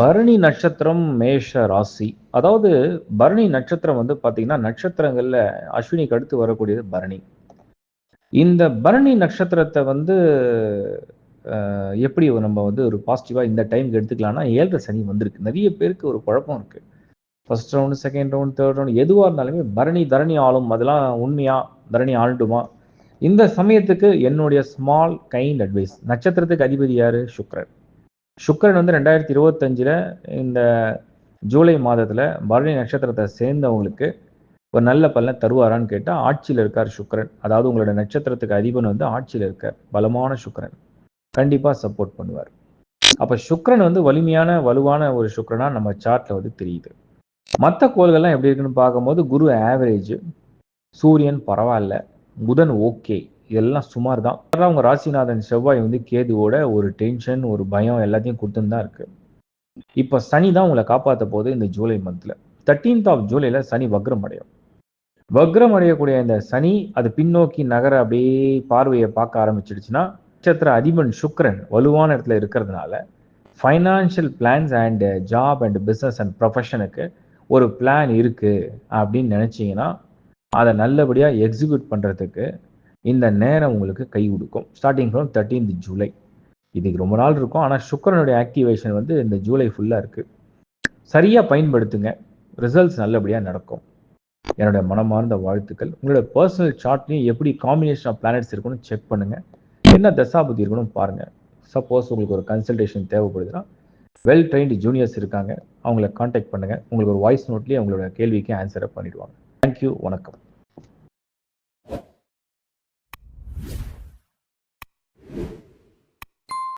பரணி நட்சத்திரம் மேஷ ராசி. அதாவது பரணி நட்சத்திரம் வந்து பார்த்தீங்கன்னா, நட்சத்திரங்கள்ல அஸ்வினிக்கு அடுத்து வரக்கூடியது பரணி. இந்த பரணி நட்சத்திரத்த வந்து எப்படி நம்ம வந்து ஒரு பாசிட்டிவா இந்த டைம்க்கு எடுத்துக்கலாம்னா, 7:30 சனி வந்திருக்கு. நெறைய பேருக்கு ஒரு குழப்பம் இருக்கு. First round, second round, third round எதுவா இருந்தாலுமே பரணி தரணி ஆளும். அதெல்லாம் உண்மையா? தரணி ஆளட்டுமா? இந்த சமயத்துக்கு என்னுடைய ஸ்மால் கைண்ட் அட்வைஸ். நட்சத்திரத்துக்கு அதிபதி யாரு? சுக்கிரன். சுக்கிரன் வந்து 2025ல இந்த ஜூலை மாதத்துல பரணி நட்சத்திரத்தை சேர்ந்தவங்களுக்கு ஒரு நல்ல பலனை தருவாரான்னு கேட்டா, ஆட்சியில் இருக்கார் சுக்கிரன். அதாவது உங்களோட நட்சத்திரத்துக்கு அதிபன் வந்து ஆட்சியில் இருக்கார். பலமான சுக்கிரன். கண்டிப்பா சப்போர்ட் பண்ணுவார். அப்ப சுக்கிரன் வந்து வலுவான ஒரு சுக்கிரனா நம்ம சார்ட்ல வந்து தெரியுது. மற்ற கோள்கள்லாம் எப்படி இருக்குன்னு பார்க்கும்போது குரு ஆவரேஜ், சூரியன் பரவாயில்ல, புதன் ஓகே, இதெல்லாம் சுமார் தான். உங்க ராசிநாதன் செவ்வாய் வந்து கேதுவோட ஒரு டென்ஷன், ஒரு பயம் எல்லாத்தையும் கொடுத்துன்னு தான் இருக்கு. இப்ப சனி தான் உங்களை காப்பாற்ற போகுது இந்த ஜூலை மந்த்ல. 13th ஆஃப் ஜூலைல சனி வக்ரம் அடையும். வக்ரம் அடையக்கூடிய இந்த சனி அது பின்னோக்கி நகர அப்படியே பார்வையை பார்க்க ஆரம்பிச்சிடுச்சுன்னா, நட்சத்திர அதிபன் சுக்கிரன் வலுவான இடத்துல இருக்கிறதுனால financial plans and job and business and ப்ரொஃபஷனுக்கு ஒரு பிளான் இருக்கு அப்படின்னு நினைச்சீங்கன்னா, அதை நல்லபடியா எக்ஸிக்யூட் பண்றதுக்கு இந்த நேரம் உங்களுக்கு கை கொடுக்கும். Starting from 13th July. இதுக்கு ரொம்ப நாள் இருக்கும். ஆனால் சுக்கிரனுடைய ஆக்டிவேஷன் வந்து இந்த ஜூலை ஃபுல்லாக இருக்கு. சரியா பயன்படுத்துங்க. ரிசல்ட்ஸ் நல்லபடியாக நடக்கும். என்னுடைய மனமார்ந்த வாழ்த்துக்கள். உங்களோட பர்சனல் சார்ட்லையும் எப்படி காம்பினேஷன் ஆஃப் பிளானட்ஸ் இருக்குன்னு செக் பண்ணுங்க. என்ன தசாபுத்தி இருக்கணும் பாருங்க. சப்போஸ் உங்களுக்கு ஒரு கன்சல்டேஷன் தேவைப்படுதுன்னா, வெல் ட்ரெயின்டு ஜூனியர்ஸ் இருக்காங்க. அவங்கள காண்டாக்ட் பண்ணுங்க. உங்களுக்கு ஒரு வாய்ஸ் நோட்லேயே உங்களோட கேள்விக்கு ஆன்சரை பண்ணிடுவாங்க. தேங்க்யூ. வணக்கம்.